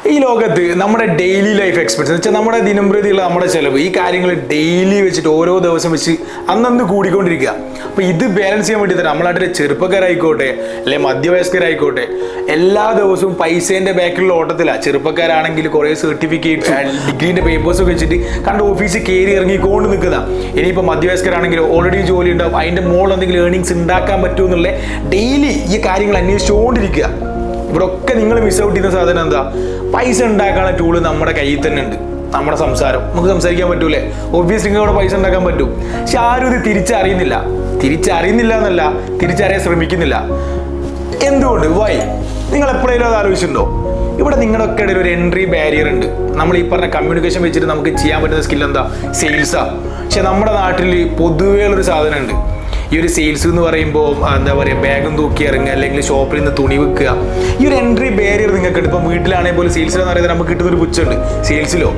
ഈ ലോകത്ത് നമ്മുടെ ഡെയിലി ലൈഫ് എക്സ്പെൻസ് വെച്ചാൽ നമ്മുടെ ദിനംപ്രതിയുള്ള നമ്മുടെ ചിലവ് ഈ കാര്യങ്ങൾ ഡെയിലി വെച്ചിട്ട് ഓരോ ദിവസം വെച്ച് അന്നന്ന് കൂടിക്കൊണ്ടിരിക്കുക. അപ്പോൾ ഇത് ബാലൻസ് ചെയ്യാൻ വേണ്ടി തന്നെ നമ്മളായിട്ട് ചെറുപ്പക്കാരായിക്കോട്ടെ അല്ലെ മധ്യവയസ്കരായിക്കോട്ടെ എല്ലാ ദിവസവും പൈസേൻ്റെ ബാക്കിലുള്ള ഓട്ടത്തിലാണ്. ചെറുപ്പക്കാരാണെങ്കിൽ കുറേ സർട്ടിഫിക്കറ്റ് ഡിഗ്രീൻ്റെ പേപ്പേഴ്സൊക്കെ വെച്ചിട്ട് കണ്ട് ഓഫീസിൽ കയറി ഇറങ്ങിക്കൊണ്ട് നിൽക്കുന്ന. ഇനിയിപ്പോൾ മധ്യവയസ്കരാണെങ്കിൽ ഓൾറെഡി ജോലി ഉണ്ടാവും, അതിൻ്റെ മുകളിൽ എന്തെങ്കിലും ഏർണിങ്സ് ഉണ്ടാക്കാൻ പറ്റുമെന്നുള്ള ഡെയിലി ഈ കാര്യങ്ങൾ അന്വേഷിച്ചുകൊണ്ടിരിക്കുക. ഇവിടെ ഒക്കെ നിങ്ങൾ മിസ് ഔട്ട് ചെയ്യുന്ന സാധനം എന്താ? പൈസ ഉണ്ടാക്കാനുള്ള ടൂള് നമ്മുടെ കയ്യിൽ തന്നെ ഉണ്ട്. നമ്മുടെ സംസാരം നമുക്ക് സംസാരിക്കാൻ പറ്റൂലേ? ഒബ്വിയസ്ലി നിങ്ങളവിടെ പൈസ ഉണ്ടാക്കാൻ പറ്റും. പക്ഷെ ആരും ഇത് തിരിച്ചറിയുന്നില്ല എന്നല്ല, തിരിച്ചറിയാൻ ശ്രമിക്കുന്നില്ല. എന്തുകൊണ്ട്? വൈ? നിങ്ങൾ എപ്പോഴേലും അത് ആലോചിച്ചിട്ടുണ്ടോ? ഇവിടെ നിങ്ങളൊക്കെ ഇടയിൽ ഒരു എൻട്രി ബാരിയർ ഉണ്ട്. നമ്മൾ ഈ പറഞ്ഞ കമ്മ്യൂണിക്കേഷൻ വെച്ചിട്ട് നമുക്ക് ചെയ്യാൻ പറ്റുന്ന സ്കിൽ എന്താ? സെയിൽസാണ്. പക്ഷെ നമ്മുടെ നാട്ടിൽ പൊതുവേ ഉള്ളൊരു സാധനമുണ്ട്. ഈ ഒരു സെയിൽസ് എന്ന് പറയുമ്പോൾ എന്താ പറയുക, ബാഗും തൂക്കി ഇറങ്ങുക അല്ലെങ്കിൽ ഷോപ്പിൽ നിന്ന് തുണി വെക്കുക. ഈ ഒരു എൻട്രി ബാരിയർ നിങ്ങൾക്ക് ഇപ്പം വീട്ടിലാണെങ്കിൽ പോലും സെയിൽസിലെന്ന് പറയുന്നത് നമുക്ക് കിട്ടുന്നൊരു പുച്ഛമുണ്ട്. സെയിൽസിലോ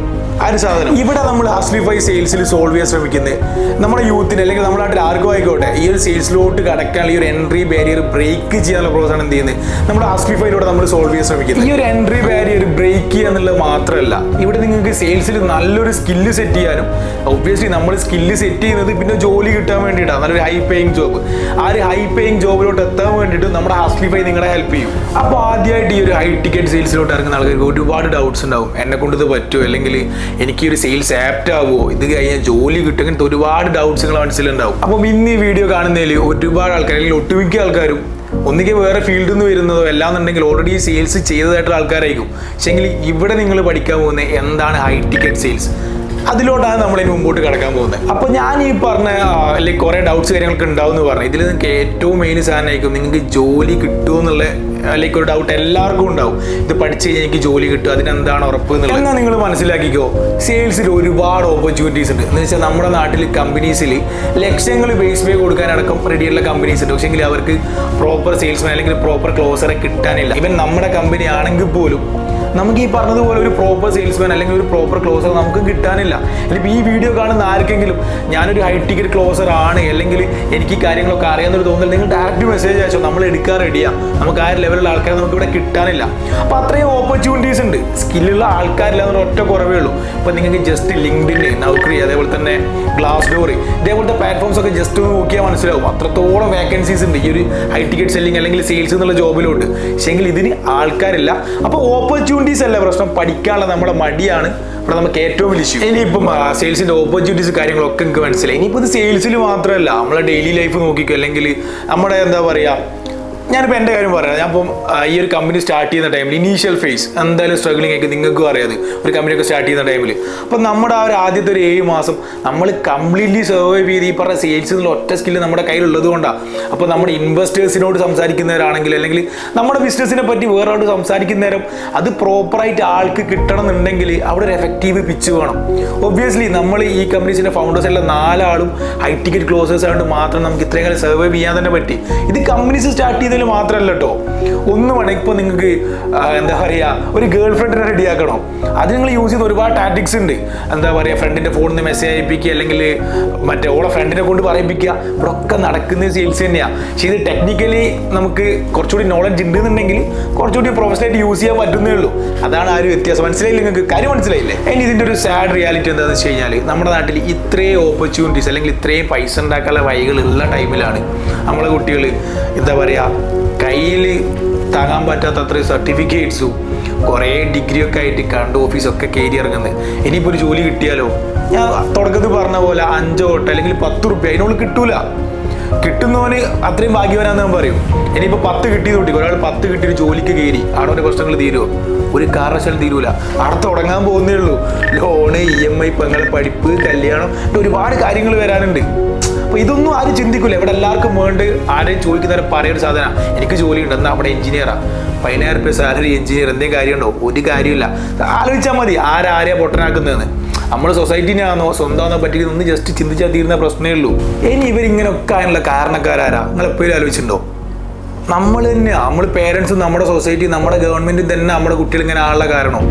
ആ ഒരു സാധനം ഇവിടെ നമ്മൾ ഹാസ്ലിഫൈ സെയിൽസിൽ സോൾവ് ചെയ്യാൻ ശ്രമിക്കുന്നത് നമ്മുടെ യൂത്തിന് അല്ലെങ്കിൽ നമ്മുടെ നാട്ടിൽ ആർക്കും ആയിക്കോട്ടെ ഈ ഒരു സെയിൽസിലോട്ട് കടക്കാൻ ഈ ഒരു എൻട്രി ബാരിയർ ബ്രേക്ക് ചെയ്യാനുള്ള പ്രോസസ്സാണ് എന്ത് ചെയ്യുന്നത് നമ്മുടെ ഹാസ്ലിഫൈയിലൂടെ നമ്മൾ സോൾവ് ചെയ്യാൻ ശ്രമിക്കുന്നത്. ഈ ഒരു എൻട്രി ബാരിയർ ബ്രേക്ക് ചെയ്യുക എന്നുള്ളത് മാത്രമല്ല, ഇവിടെ നിങ്ങൾക്ക് സെയിൽസിൽ നല്ലൊരു സ്കില്ല് സെറ്റ് ചെയ്യാനും ഒബ്വിയസ്ലി നമ്മൾ സ്കില്ല് സെറ്റ് ചെയ്യുന്നത് പിന്നെ ജോലി കിട്ടാൻ വേണ്ടിയിട്ടാണ്. നല്ലൊരു ഹൈ പേയിങ് ജോബ്. ആ ഒരു ഹൈ പേയിങ് ജോബിലോട്ട് എത്താൻ വേണ്ടിയിട്ട് നമ്മുടെ ഹാസ്ലിഫൈ നിങ്ങളെ ഹെൽപ്പ് ചെയ്യും. അപ്പോൾ ആദ്യമായിട്ട് ഈ ഒരു ഹൈ ടിക്കറ്റ് സെയിൽസിലോട്ട് ഇറങ്ങുന്ന ആൾക്കാർക്ക് ഒരുപാട് ഡൗട്ട്സ് ഉണ്ടാവും. എന്നെ കൊണ്ട് ഇത് പറ്റുമോ, അല്ലെങ്കിൽ എനിക്ക് ഒരു സെയിൽസ് ആപ്റ്റ് ആവുമോ, ഇത് കഴിഞ്ഞാൽ ജോലി കിട്ടും, അങ്ങനത്തെ ഒരുപാട് ഡൗട്ട്സ് നിങ്ങൾ മനസ്സിലുണ്ടാവും. അപ്പം ഇന്ന് ഈ വീഡിയോ കാണുന്നതിൽ ഒരുപാട് ആൾക്കാർ അല്ലെങ്കിൽ ഒട്ടുമിക്ക ആൾക്കാരും ഒന്നുകിൽ വേറെ ഫീൽഡിൽ നിന്ന് വരുന്നതോ അല്ലാന്നുണ്ടെങ്കിൽ ഓൾറെഡി സെയിൽസ് ചെയ്തതായിട്ടുള്ള ആൾക്കാരായിരിക്കും. പക്ഷെങ്കിൽ ഇവിടെ നിങ്ങൾ പഠിക്കാൻ പോകുന്നത് എന്താണ് ഹൈ ടിക്കറ്റ് സെയിൽസ്, അതിലോട്ടാണ് നമ്മളിനി മുമ്പോട്ട് കിടക്കാൻ പോകുന്നത്. അപ്പോൾ ഞാൻ ഈ പറഞ്ഞ അല്ലെങ്കിൽ കുറേ ഡൗട്ട്സ് കാര്യങ്ങളൊക്കെ ഉണ്ടാവും എന്ന് പറഞ്ഞു. ഇതിൽ നിങ്ങൾക്ക് ഏറ്റവും മെയിൻ സാധനമായിരിക്കും നിങ്ങൾക്ക് ജോലി കിട്ടുമോ എന്നുള്ള അല്ലെങ്കിൽ ഒരു ഡൗട്ട് എല്ലാവർക്കും ഉണ്ടാവും. ഇത് പഠിച്ചു കഴിഞ്ഞാൽ എനിക്ക് ജോലി കിട്ടും, അതിനെന്താണ് ഉറപ്പ് എന്നുള്ളത്. എന്നാൽ നിങ്ങൾ മനസ്സിലാക്കിക്കോ, സെയിൽസിൽ ഒരുപാട് ഓപ്പർച്യൂണിറ്റീസ് ഉണ്ട്. എന്ന് വെച്ചാൽ നമ്മുടെ നാട്ടിൽ കമ്പനീസിൽ ലക്ഷങ്ങൾ ബേസ് പേ കൊടുക്കാനടക്കം റെഡിയുള്ള കമ്പനീസ് ഉണ്ട്. പക്ഷേങ്കിൽ അവർക്ക് പ്രോപ്പർ സെയിൽസ്മാൻ അല്ലെങ്കിൽ പ്രോപ്പർ ക്ലോസറെ കിട്ടാനില്ല. ഇവൻ നമ്മുടെ കമ്പനി ആണെങ്കിൽ പോലും നമുക്ക് ഈ പറഞ്ഞതുപോലെ ഒരു പ്രോപ്പർ സെയിൽസ്മാൻ അല്ലെങ്കിൽ ഒരു പ്രോപ്പർ ക്ലോസർ നമുക്ക് കിട്ടാനില്ല. അല്ലെങ്കിൽ ഈ വീഡിയോ കാണുന്ന ആർക്കെങ്കിലും ഞാനൊരു ഹൈ ടിക്കറ്റ് ക്ലോസർ ആണ് അല്ലെങ്കിൽ എനിക്ക് കാര്യങ്ങളൊക്കെ അറിയാമെന്നൊരു തോന്നൽ നിങ്ങൾ ഡയറക്റ്റ് മെസ്സേജ് അയച്ചോ, നമ്മൾ എടുക്കാൻ റെഡിയാണ്. നമുക്ക് ആ ലെവലുള്ള ആൾക്കാരെ നമുക്ക് ഇവിടെ കിട്ടാനില്ല. അപ്പോൾ അത്രയും ഓപ്പർച്യൂണിറ്റീസ് ഉണ്ട്. സ്കില്ലുള്ള ആൾക്കാരില്ല എന്നുള്ള ഒറ്റ കുറവേ ഉള്ളൂ. ഇപ്പോൾ നിങ്ങൾക്ക് ജസ്റ്റ് ലിങ്ക്ഡിൻ, നൗക്കറി, അതേപോലെ തന്നെ ഗ്ലാസ് ഡോർ ഇതേപോലത്തെ പ്ലാറ്റ്ഫോംസ് ഒക്കെ ജസ്റ്റ് ഒന്ന് നോക്കിയാൽ മനസ്സിലാവും. അത്രത്തോളം വേക്കൻസീസ് ഉണ്ട് ഈ ഒരു ഹൈ ടിക്കറ്റ് സെല്ലിംഗ് അല്ലെങ്കിൽ സെയിൽസ് എന്നുള്ള ജോബിലോട്ട്. പക്ഷേങ്കിൽ ഇതിന് ആൾക്കാരില്ല. അപ്പോൾ ഓപ്പർച്യൂണിറ്റീസ് അല്ല പ്രശ്നം, പഠിക്കാനുള്ള നമ്മുടെ മടിയാണ് ഇവിടെ നമുക്ക് ഏറ്റവും വലിയ ഇഷ്യൂ. ഇനിയിപ്പം സെയിൽസിന്റെ ഓപ്പർച്യൂണിറ്റീസ് കാര്യങ്ങളൊക്കെ നിങ്ങൾക്ക് മനസ്സിലായി. ഇനിയിപ്പോൾ ഇത് സെയിൽസിൽ മാത്രമല്ല, നമ്മളെ ഡെയിലി ലൈഫ് നോക്കിക്കോ, അല്ലെങ്കിൽ നമ്മുടെ എന്താ പറയുക, ഞാനിപ്പോൾ എൻ്റെ കാര്യം പറയാം. ഞാനിപ്പം ഈ ഒരു കമ്പനി സ്റ്റാർട്ട് ചെയ്യുന്ന ടൈമിൽ ഇനീഷ്യൽ ഫേസ് എന്തായാലും സ്ട്രഗ്ലിംഗ് ആയിരിക്കും, നിങ്ങൾക്കും അറിയാതെ ഒരു കമ്പനിയൊക്കെ സ്റ്റാർട്ട് ചെയ്യുന്ന ടൈമിൽ. അപ്പം നമ്മുടെ ആ ഒരു ആദ്യത്തെ ഒരു 7 മാസം നമ്മൾ കംപ്ലീറ്റ്ലി സർവൈവ് ചെയ്ത് ഈ പറഞ്ഞ സെയിൽസ് എന്നുള്ള ഒറ്റ സ്കില്ല് നമ്മുടെ കയ്യിലുള്ളത് കൊണ്ടാണ്. അപ്പോൾ നമ്മുടെ ഇൻവെസ്റ്റേഴ്സിനോട് സംസാരിക്കുന്നവരാണെങ്കിൽ അല്ലെങ്കിൽ നമ്മുടെ ബിസിനസ്സിനെ പറ്റി വേറൊരാളോട് സംസാരിക്കുന്ന നേരം അത് പ്രോപ്പറായിട്ട് ആൾക്ക് കിട്ടണം എന്നുണ്ടെങ്കിൽ അവിടെ ഒരു എഫക്റ്റീവ് പിച്ച് വേണം. ഒബ്വിയസ്ലി നമ്മൾ ഈ കമ്പനീസിൻ്റെ ഫൗണ്ടേഴ്സ് എല്ലാം 4 ആളും ഹൈ ടിക്കറ്റ് ക്ലോസേഴ്സ് ആയതുകൊണ്ട് മാത്രം നമുക്ക് ഇത്രയും കാലം സർവൈവ് ചെയ്യാൻ തന്നെ പറ്റി. ഇത് കമ്പനീസ് സ്റ്റാർട്ട് ചെയ്തതിൽ മാത്രമല്ല കേട്ടോ. ഒന്ന് വേണം ഇപ്പോൾ നിങ്ങൾക്ക് എന്താ പറയുക, ഒരു ഗേൾ ഫ്രണ്ടിനെ റെഡിയാക്കണം. അത് നിങ്ങൾ യൂസ് ചെയ്യുന്ന ഒരുപാട് ടാക്ടിക്സ് ഉണ്ട്. എന്താ പറയുക, ഫ്രണ്ടിൻ്റെ ഫോണിൽ നിന്ന് മെസ്സേജ് അയപ്പിക്കുക അല്ലെങ്കിൽ മറ്റേ ഓളെ ഫ്രണ്ടിനെ കൊണ്ട് പറയിപ്പിക്കുക. ഇവിടെ ഒക്കെ നടക്കുന്ന സെയിൽസ് തന്നെയാണ്. പക്ഷേ ഇത് ടെക്നിക്കലി നമുക്ക് കുറച്ചുകൂടി നോളജ് ഉണ്ടെന്നുണ്ടെങ്കിൽ കുറച്ചുകൂടി പ്രൊഫഷണലായിട്ട് യൂസ് ചെയ്യാൻ പറ്റുന്നേ ഉള്ളൂ. അതാണ് ആ ഒരു വ്യത്യാസം. മനസ്സിലായില്ല നിങ്ങൾക്ക്? കാര്യം മനസ്സിലായില്ലേ? ഇനി ഇതിൻ്റെ ഒരു സാഡ് റിയാലിറ്റി എന്താണെന്ന് വെച്ച് കഴിഞ്ഞാൽ നമ്മുടെ നാട്ടിൽ ഇത്രയും ഓപ്പർച്യൂണിറ്റീസ് അല്ലെങ്കിൽ ഇത്രയും പൈസ ഉണ്ടാക്കാനുള്ള വഴികളുള്ള ടൈമിലാണ് നമ്മളെ കുട്ടികൾ എന്താ പറയുക കയ്യിൽ താങ്ങാൻ പറ്റാത്ത അത്രയും സർട്ടിഫിക്കറ്റ്സും കുറേ ഡിഗ്രിയൊക്കെ ആയിട്ട് കണ്ട് ഓഫീസൊക്കെ കയറി ഇറങ്ങുന്നത്. ഇനിയിപ്പോൾ ഒരു ജോലി കിട്ടിയാലോ, ഞാൻ തുടക്കത്തിൽ പറഞ്ഞ പോലെ 5 തൊട്ട് അല്ലെങ്കിൽ 10 റുപ്യ അതിനോട് കിട്ടൂല. കിട്ടുന്നവന് അത്രയും ഭാഗ്യവാനാന്ന് ഞാൻ പറയും. ഇനിയിപ്പോൾ 10 കിട്ടിയത് തൊട്ടി ഒരാൾ 10 കിട്ടിയൊരു ജോലിക്ക് കയറി അവിടെ പ്രശ്നങ്ങൾ തീരുമോ? ഒരു കാരണവശാലും തീരൂല. അവിടെ തുടങ്ങാൻ പോകുന്നേ ഉള്ളൂ. ലോണ്, EMI, പെങ്ങളെ പഠിപ്പ്, കല്യാണം, ഒരുപാട് കാര്യങ്ങൾ വരാനുണ്ട്. അപ്പോൾ ഇതൊന്നും ആരും ചിന്തിക്കില്ല. ഇവിടെ എല്ലാവർക്കും വേണ്ട ആരെയും ചോദിക്കുന്നവരെ പറയുന്ന സാധനം, എനിക്ക് ജോലി ഉണ്ട്, എന്നാൽ അവിടെ എഞ്ചിനീയറാണ്, 10,000 രൂപ സാലറി, എഞ്ചിനീയർ, എന്തെങ്കിലും കാര്യമുണ്ടോ? ഒരു കാര്യമില്ല. ആലോചിച്ചാൽ മതി ആരെയാ പൊട്ടനാക്കുന്നതെന്ന്. നമ്മൾ സൊസൈറ്റിനാണോ സ്വന്തമാണോ പറ്റിയെന്ന് ഒന്ന് ജസ്റ്റ് ചിന്തിച്ചാൽ തീരുന്ന പ്രശ്നമേ ഉള്ളൂ. ഇനി ഇവരിങ്ങനെയൊക്കെ അതിനുള്ള കാരണക്കാരാരാ നിങ്ങൾ എപ്പോഴും ആലോചിച്ചിട്ടുണ്ടോ? നമ്മൾ തന്നെയാണ്, നമ്മൾ പേരൻസും നമ്മുടെ സൊസൈറ്റി നമ്മുടെ ഗവൺമെൻറ്റും തന്നെ നമ്മുടെ കുട്ടികൾ ഇങ്ങനെ ആളുടെ കാരണം.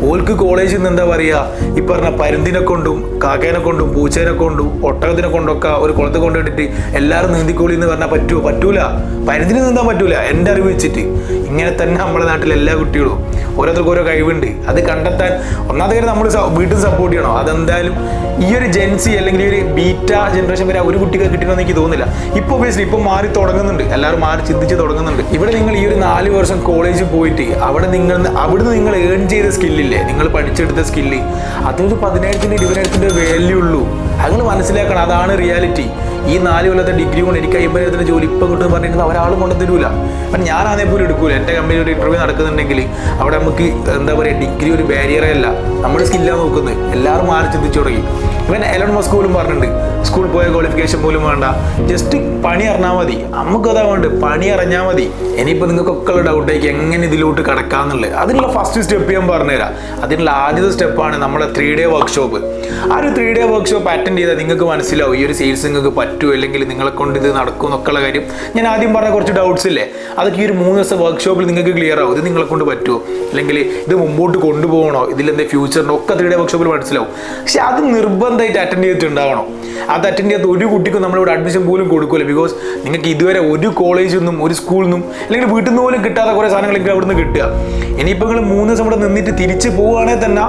ഓൾക്ക് കോളേജിൽ നിന്ന് എന്താ പറയുക, ഈ പറഞ്ഞ പരുന്തിനെ കൊണ്ടും കാക്കേനെ കൊണ്ടും പൂച്ചേനെ കൊണ്ടും ഒട്ടകത്തിനെ കൊണ്ടൊക്കെ ഒരു കുളത്ത് കൊണ്ടിട്ടിട്ട് എല്ലാവരും നീന്തിക്കോളി എന്ന് പറഞ്ഞാൽ പറ്റൂല. പരുന്തിന് നീന്താൻ പറ്റൂല എൻ്റെ അറിവ് വെച്ചിട്ട്. ഇങ്ങനെ തന്നെ നമ്മുടെ നാട്ടിലെ എല്ലാ കുട്ടികളും ഓരോരുത്തർക്കും ഓരോ കഴിവുണ്ട്. അത് കണ്ടെത്താൻ ഒന്നാമത്തെ കാര്യം നമ്മൾ വീട്ടിൽ സപ്പോർട്ട് ചെയ്യണം. അതെന്തായാലും ഈ ഒരു ജെൻസി അല്ലെങ്കിൽ ഈ ഒരു ബീറ്റ ജനറേഷൻ വരെ ഒരു കുട്ടിക്ക് കിട്ടണമെന്ന് എനിക്ക് തോന്നുന്നില്ല. ഇപ്പോൾ ബേസിലി ഇപ്പം മാറി തുടങ്ങുന്നുണ്ട്, എല്ലാവരും മാറി ചിന്തിച്ച് തുടങ്ങുന്നുണ്ട്. ഇവിടെ നിങ്ങൾ ഈ ഒരു 4 വർഷം കോളേജിൽ പോയിട്ട് അവിടുന്ന് നിങ്ങൾ ഏൺ ചെയ്ത സ്കില്ലില്ലേ, നിങ്ങൾ പഠിച്ചെടുത്ത സ്കില്ല്, അതിനൊരു 10,000-ൻ്റെ 20,000-ൻ്റെ വാല്യൂ ഉള്ളൂ. അത് മനസ്സിലാക്കണം. അതാണ് റിയാലിറ്റി. ഈ 4 കൊല്ലത്തെ ഡിഗ്രി കൊണ്ട് എനിക്ക് 50,000-ൻ്റെ ജോലി ഇപ്പം കിട്ടുമെന്ന് പറഞ്ഞിട്ട് ഒരാളും കൊണ്ട് തരൂല. അപ്പം ഞാൻ അതേപോലെ എടുക്കൂല. എൻ്റെ കമ്പനി ഒരു ഇൻ്റർവ്യൂ നടക്കുന്നുണ്ടെങ്കിൽ അവിടെ നമുക്ക് എന്താ പറയുക, ഡിഗ്രി ഒരു ബാരിയറേ അല്ല, നമ്മുടെ സ്കില്ലാണ് നോക്കുന്നത്. എല്ലാവരും മാറി ചിന്തിച്ചു തുടങ്ങി. ഇവൻ എലൺ മസ്ക് പോലും പറഞ്ഞിട്ടുണ്ട്, സ്കൂളിൽ പോയ ക്വാളിഫിക്കേഷൻ പോലും വേണ്ട, ജസ്റ്റ് പണി അറിഞ്ഞാൽ മതി. നമുക്കതാ വേണ്ട, പണി അറിഞ്ഞാൽ മതി. ഇനിയിപ്പോൾ നിങ്ങൾക്കൊക്കെ ഉള്ള ഡൗട്ടായിരിക്കും എങ്ങനെ ഇതിലോട്ട് കിടക്കാന്നുള്ളത്. അതിനുള്ള ഫസ്റ്റ് സ്റ്റെപ്പ് ഞാൻ പറഞ്ഞുതരാം. അതിനുള്ള ആദ്യത്തെ സ്റ്റെപ്പാണ് നമ്മുടെ 3-day വർക്ക്ഷോപ്പ്. ആ ഒരു 3-day വർക്ക്ഷോപ്പ് അറ്റൻഡ് ചെയ്താൽ നിങ്ങൾക്ക് മനസ്സിലാവും ഈ ഒരു സെയിൽസ് നിങ്ങൾക്ക് പറ്റുമോ അല്ലെങ്കിൽ നിങ്ങളെ കൊണ്ട് ഇത് നടക്കും എന്നൊക്കെയുള്ള കാര്യം. ഞാൻ ആദ്യം പറഞ്ഞ കുറച്ച് ഡൗട്ട്സ് ഇല്ലേ, അതൊക്കെ ഈ ഒരു 3 ദിവസം വർക്ക്ഷോപ്പിൽ നിങ്ങൾക്ക് ക്ലിയർ ആവും. ഇത് നിങ്ങളെ കൊണ്ട് പറ്റുമോ അല്ലെങ്കിൽ ഇത് മുമ്പോട്ട് കൊണ്ടുപോകണോ, ഇതിലെന്താ ഫ്യൂച്ചറിനോ ഒക്കെ 3-day വർക്ക്ഷോപ്പിൽ മനസ്സിലാവും. പക്ഷെ അത് നിർബന്ധമായിട്ട് അറ്റൻഡ് ചെയ്തിട്ടുണ്ടാവണം. അത് അറ്റൻഡ് ചെയ്യാത്ത ഒരു കുട്ടിക്കും നമ്മളിവിടെ അഡ്മിഷൻ പോലും കൊടുക്കില്ല. ബിക്കോസ് നിങ്ങൾക്ക് ഇതുവരെ ഒരു കോളേജിൽ നിന്നും ഒരു സ്കൂളിൽ നിന്നും അല്ലെങ്കിൽ വീട്ടിൽ നിന്ന് പോലും കിട്ടാത്ത കുറേ സാധനങ്ങൾ എനിക്ക് അവിടെ നിന്ന് കിട്ടുക. ഇനിയിപ്പോൾ നിങ്ങൾ 3 ദിവസം ഇവിടെ നിന്നിട്ട് തിരിച്ച് പോവുകയാണെങ്കിൽ തന്നെ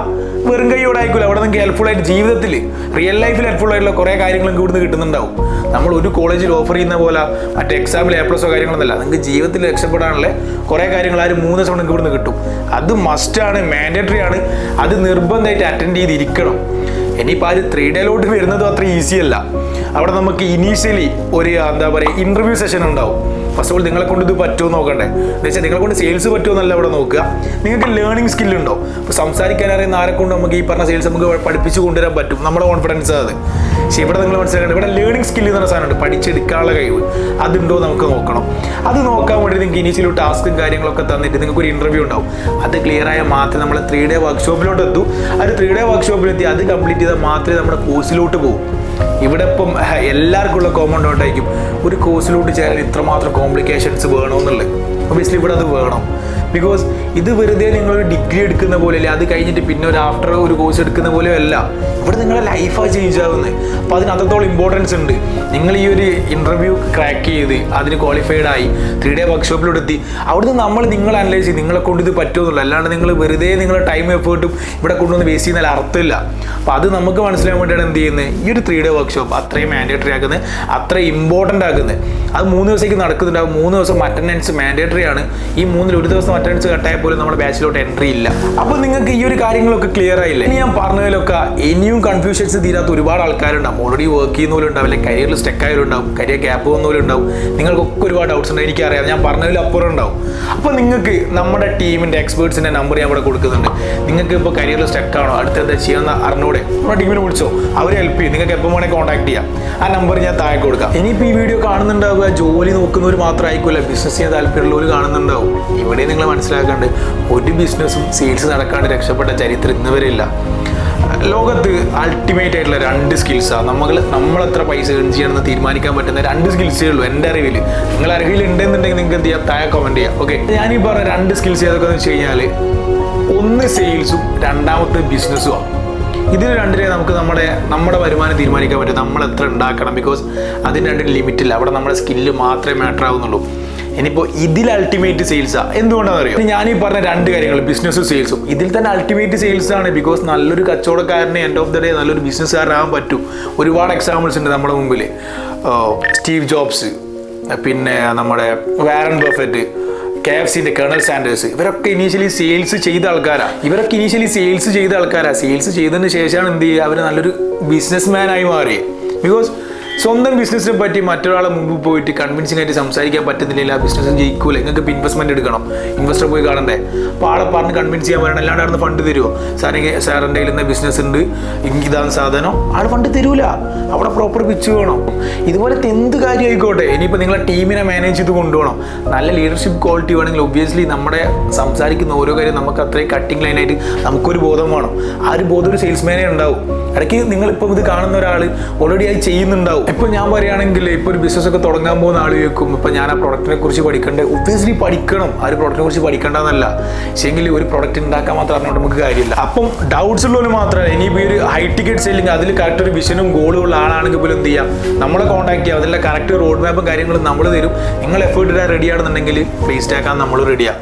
വെറും കൈയോടെ ആയിക്കില്ല. അവിടെ നിങ്ങൾക്ക് ഹെൽപ്ഫുൾ ആയിട്ട് ജീവിതത്തിൽ റിയൽ ലൈഫിൽ ഹെൽപ്ഫുൾ ആയിട്ടുള്ള കുറേ കാര്യങ്ങളൊക്കെ ഇവിടുന്ന് കിട്ടുന്നുണ്ടാവും. നമ്മൾ ഒരു കോളേജിൽ ഓഫർ ചെയ്യുന്ന പോലെ മറ്റേ എക്സാമിൽ A+ കാര്യങ്ങളൊന്നല്ല, നിങ്ങൾക്ക് ജീവിതത്തിൽ രക്ഷപ്പെടാനുള്ള കുറേ കാര്യങ്ങൾ ആ ഒരു 3 ദിവസം നിങ്ങൾക്ക് ഇവിടുന്ന് കിട്ടും. അത് മസ്റ്റാണ്, മാൻഡേറ്ററി ആണ്. അത് നിർബന്ധമായിട്ട് അറ്റൻഡ് ചെയ്തിരിക്കണം. ഇനിയിപ്പോൾ ആ ഒരു 3-dayലോട്ട് വരുന്നതും അത്ര ഈസി അല്ല. അവിടെ നമുക്ക് ഇനീഷ്യലി ഒരു എന്താ പറയുക ഇൻ്റർവ്യൂ സെഷൻ ഉണ്ടാവും. ഫസ്റ്റ് ഓഫ് ഓൾ നിങ്ങളെ കൊണ്ട് ഇത് പറ്റുമോ നോക്കണ്ടേ, എന്ന് വെച്ചാൽ നിങ്ങളെ കൊണ്ട് സെയിൽസ് പറ്റുമോ എന്നല്ല ഇവിടെ നോക്കുക. നിങ്ങൾക്ക് ലേണിംഗ് സ്കില്ലുണ്ടോ, ഇപ്പോൾ സംസാരിക്കാൻ അറിയുന്ന ആരെ കൊണ്ട് നമുക്ക് ഈ പറഞ്ഞ സെയിൽസ് നമുക്ക് പഠിപ്പിച്ച് കൊണ്ടുവരാൻ പറ്റും, നമ്മുടെ കോൺഫിഡൻസ് അത്. പക്ഷേ ഇവിടെ നിങ്ങൾ മനസ്സിലാക്കേണ്ടത് ഇവിടെ ലേണിംഗ് സ്കില്ല് എന്ന് പറഞ്ഞ സാധനമുണ്ട്, പഠിച്ചെടുക്കാനുള്ള കഴിവ്. അതുണ്ടോ നമുക്ക് നോക്കണം. അത് നോക്കാൻ വേണ്ടി നിങ്ങൾക്ക് ഇനീഷ്യലി ടാസ്കും കാര്യങ്ങളൊക്കെ തന്നിട്ട് നിങ്ങൾക്ക് ഒരു ഇൻ്റർവ്യൂ ഉണ്ടാവും. അത് ക്ലിയർ ആയാൽ മാത്രമേ നമ്മൾ 3-day വർക്ക്ഷോപ്പിലോട്ട് എത്തൂ. അത് 3-day വർക്ക്ഷോപ്പിലെത്തി അത് കംപ്ലീറ്റ് ചെയ്താൽ മാത്രമേ നമ്മുടെ കോഴ്സിലോട്ട് പോകും. ഇവിടെ ഇപ്പം എല്ലാവർക്കും ഉള്ള കോമൺ ഡൗട്ടായിരിക്കും, ഒരു കോഴ്സിലോട്ട് ചേരാൻ ഇത്രമാത്രം കോംപ്ലിക്കേഷൻസ് വേണമെന്നുള്ളത്. ഒബിയസ്ലി ഇവിടെ അത് വേണം. ബിക്കോസ് ഇത് വെറുതെ നിങ്ങളൊരു ഡിഗ്രി എടുക്കുന്ന പോലെയല്ല, അത് കഴിഞ്ഞിട്ട് പിന്നെ ഒരു ആഫ്റ്റർ ഒരു കോഴ്സ് എടുക്കുന്ന പോലെയല്ല. ഇവിടെ നിങ്ങളുടെ ലൈഫാണ് ചേഞ്ച് ആവുന്നത്. അപ്പോൾ അതിന് അത്രത്തോളം ഇമ്പോർട്ടൻസ് ഉണ്ട്. നിങ്ങൾ ഈ ഒരു ഇൻ്റർവ്യൂ ക്രാക്ക് ചെയ്ത് അതിന് ക്വാളിഫൈഡ് ആയി 3-day വർക്ക്ഷോപ്പിലോട്ട് എത്തി, അവിടുന്ന് നിങ്ങളെ അനലൈസ് ചെയ്ത് നിങ്ങളെ കൊണ്ട് ഇത് പറ്റുമെന്നുള്ളൂ. അല്ലാണ്ട് നിങ്ങൾ വെറുതെ നിങ്ങളുടെ ടൈം എഫേർട്ടും ഇവിടെ കൊണ്ടുവന്ന് വേസ്റ്റ് ചെയ്യുന്നതിൽ അർത്ഥമില്ല. അപ്പോൾ അത് നമുക്ക് മനസ്സിലാൻ വേണ്ടിയാണ് എന്ത് ചെയ്യുന്നത്, ഈ ഒരു 3-day വർക്ക്ഷോപ്പ് അത്രയും മാൻഡേറ്ററി ആക്കുന്നത്, അത്രയും ഇമ്പോർട്ടൻ്റ് ആക്കുന്നത്. അത് 3 ദിവസത്തേക്ക് നടക്കുന്നുണ്ടാവും. 3 ദിവസം അറ്റൻഡൻസ് മാൻഡേറ്ററി ആണ്. ഈ 3-ൽ 1 ദിവസം അറ്റൻഡൻസ് കട്ടായ പോലും നമ്മുടെ ബാച്ചിലോട്ട് എൻട്രി ഇല്ല. അപ്പോൾ നിങ്ങൾക്ക് ഈ ഒരു കാര്യങ്ങളൊക്കെ ക്ലിയർ ആയില്ലേ? ഇനി ഞാൻ പറഞ്ഞതിലൊക്കെ ഇനിയും കൺഫ്യൂഷൻസ് തീരാത്ത ഒരുപാട് ആൾക്കാരുണ്ടാവും. ഓൾറെഡി വർക്ക് ചെയ്യുന്നവരുണ്ടാവും, അല്ലെങ്കിൽ കരിയറിൽ സ്റ്റക്ക് ആയവരുണ്ടാവും, കരിയർ ഗ്യാപ്പ് വന്നവരുണ്ടാവും. നിങ്ങൾക്കൊക്കെ ഒരുപാട് ഡൗട്ട്സ് ഉണ്ട്, എനിക്കറിയാം. ഞാൻ പറഞ്ഞതിൽ അപ്പുറം ഉണ്ടാവും. അപ്പോൾ നിങ്ങൾക്ക് നമ്മുടെ ടീമിൻ്റെ എക്സ്പേർട്സിൻ്റെ നമ്പർ ഞാൻ ഇവിടെ കൊടുക്കുന്നുണ്ട്. നിങ്ങൾക്ക് ഇപ്പോൾ കരിയറിൽ സ്റ്റക്ക് ആണോ, അടുത്ത എന്താ ചെയ്യുന്ന അറിഞ്ഞൂടെ, നമ്മുടെ ടീമിനെ വിളിച്ചോ, അവരെ ഹെൽപ്പ് ചെയ്യും. നിങ്ങൾക്ക് എപ്പോൾ വേണമെങ്കിൽ കോൺടാക്ട് ചെയ്യാം. ആ നമ്പർ ഞാൻ താഴെ കൊടുക്കാം. ഇനിയിപ്പോൾ ഈ വീഡിയോ കാണുന്നുണ്ടാവുക ജോലി നോക്കുന്നവർ മാത്രം ആയിരിക്കില്ല, ബിസിനസ് ചെയ്യാൻ താല്പര്യമുള്ളവർ കാണുന്നുണ്ടാവും. ഇവിടെ നിങ്ങൾ മനസ്സിലാക്കാണ്ട് ഒരു ബിസിനസ്സും സെയിൽസ് നടക്കാണ്ട് രക്ഷപ്പെട്ട ചരിത്രം ഇന്നുവരെ ഇല്ല. ലോകത്ത് അൾട്ടിമേറ്റ് ആയിട്ടുള്ള 2 സ്കിൽസാണ്. നമ്മളെത്ര പൈസ ഏൺ ചെയ്യണമെന്ന് തീരുമാനിക്കാൻ പറ്റുന്ന 2 സ്കിൽസേ ഉള്ളൂ എൻ്റെ അറിവിൽ. നിങ്ങൾ അറിവിൽ ഉണ്ടെന്നുണ്ടെങ്കിൽ നിങ്ങൾക്ക് എന്ത് ചെയ്യാം, താഴെ കമൻറ്റ് ചെയ്യാം. ഓക്കെ, ഞാനീ പറഞ്ഞ 2 സ്കിൽസ് ഏതൊക്കെയെന്ന് വെച്ച് കഴിഞ്ഞാൽ, ഒന്ന് സെയിൽസും രണ്ടാമത്തെ ബിസിനസ്സുമാണ്. ഇതിന് രണ്ടിനെ നമുക്ക് നമ്മുടെ വരുമാനം തീരുമാനിക്കാൻ പറ്റും, നമ്മൾ എത്ര ഉണ്ടാക്കണം. ബിക്കോസ് അതിന് 2 ലിമിറ്റില്ല. അവിടെ നമ്മുടെ സ്കില്ല് മാത്രമേ മാറ്റർ ആവുന്നുള്ളൂ. ഇനിയിപ്പോൾ ഇതിൽ അൾട്ടിമേറ്റ് സെയിൽസാണ്. എന്തുകൊണ്ടാണെന്ന് അറിയാം, ഞാനീ പറഞ്ഞ 2 കാര്യങ്ങൾ ബിസിനസ്സും സെയിൽസും ഇതിൽ തന്നെ അൾട്ടിമേറ്റ് സെയിൽസ് ആണ്. ബിക്കോസ് നല്ലൊരു കച്ചവടക്കാരനെ എൻഡ് ഓഫ് ദ ഡേ നല്ലൊരു ബിസിനസ്സുകാരനാകാൻ പറ്റും. ഒരുപാട് എക്സാമ്പിൾസ് ഉണ്ട് നമ്മുടെ മുമ്പിൽ. സ്റ്റീവ് ജോബ്സ്, പിന്നെ നമ്മുടെ വാരൻ ബഫറ്റ്, KFCൻ്റെ കേണൽ സാൻഡേഴ്സ്, ഇവരൊക്കെ ഇനീഷ്യലി സെയിൽസ് ചെയ്ത ആൾക്കാരാണ്. സെയിൽസ് ചെയ്തതിന് ശേഷമാണ് എന്ത് ചെയ്യുക, അവർ നല്ലൊരു ബിസിനസ് മാനായി മാറി. ബിക്കോസ് സ്വന്തം ബിസിനസ്സിനെ പറ്റി മറ്റൊരാളെ മുമ്പ് പോയിട്ട് കൺവിൻസിംഗ് ആയിട്ട് സംസാരിക്കാൻ പറ്റുന്നില്ല, ആ ബിസിനസ് ജയിക്കൂല. നിങ്ങൾക്ക് ഇപ്പോൾ ഇൻവെസ്റ്റ്മെൻറ്റ് എടുക്കണം, ഇൻവെസ്റ്റർ പോയി കാണണ്ടേ, അപ്പോൾ ആളെ പറഞ്ഞ് കൺവിൻസ് ചെയ്യാൻ പറയണം. അല്ലാണ്ട് അവിടെ ഫണ്ട് തരുമോ, സാറിൻ്റെ കയ്യിൽ നിന്ന് ബിസിനസ് ഉണ്ട്, ഇതാണ് സാധനം, ആൾ ഫണ്ട് തരൂല. അവിടെ പ്രോപ്പർ പിച്ച് വേണം. ഇതുപോലത്തെ എന്ത് കാര്യം ആയിക്കോട്ടെ, ഇനിയിപ്പോൾ നിങ്ങളെ ടീമിനെ മാനേജ് ചെയ്ത് കൊണ്ടുപോകണം. നല്ല ലീഡർഷിപ്പ് ക്വാളിറ്റി വേണമെങ്കിൽ ഒബ്വിയസ്ലി നമ്മുടെ സംസാരിക്കുന്ന ഓരോ കാര്യം നമുക്ക് അത്രയും കട്ടിങ് ലൈനായിട്ട് നമുക്കൊരു ബോധം വേണം. ആ ഒരു ബോധം ഒരു സെയിൽസ്മാനേ ഉണ്ടാവും. ഇടയ്ക്ക് നിങ്ങളിപ്പം ഇത് കാണുന്ന ഒരാൾ ഓൾറെഡി അത് ചെയ്യുന്നുണ്ടാവും. ഇപ്പോൾ ഞാൻ പറയുകയാണെങ്കിൽ ഇപ്പോൾ ഒരു ബിസിനസ് ഒക്കെ തുടങ്ങാൻ പോകുന്ന ആൾ ചോദിക്കും ഇപ്പോൾ ഞാൻ ആ പ്രൊഡക്റ്റിനെ കുറിച്ച് പഠിക്കണ്ടേ? ഒബ്വിയസ്ലി പഠിക്കണം. ആ ഒരു പ്രൊഡക്റ്റിനെ കുറിച്ച് പഠിക്കേണ്ടതെന്നല്ല, പക്ഷേങ്കിൽ ഒരു പ്രൊഡക്റ്റ് ഉണ്ടാക്കാൻ മാത്രം അറിഞ്ഞുകൊണ്ട് നമുക്ക് കാര്യമില്ല. അപ്പം ഡൗട്ട്സ് ഉള്ളവർ മാത്രമല്ല, ഇനിയിപ്പോൾ ഈ ഒരു ഹൈ ടിക്കറ്റ് സെല്ലിങ് അതിൽ കറക്റ്റ് ഒരു വിഷനും ഗോളും ഉള്ള ആളാണെങ്കിൽ പോലും എന്ത് ചെയ്യാം, നമ്മളെ കോൺടാക്ട് ചെയ്യാം. അതിലെ കറക്റ്റ് റോഡ് മാപ്പും കാര്യങ്ങളും നമ്മൾ തരും. നിങ്ങൾ എഫേർട്ട് ഇടാൻ റെഡി ആണെന്നുണ്ടെങ്കിൽ പ്ലേസ് ആക്കാൻ നമ്മൾ റെഡിയാണ്.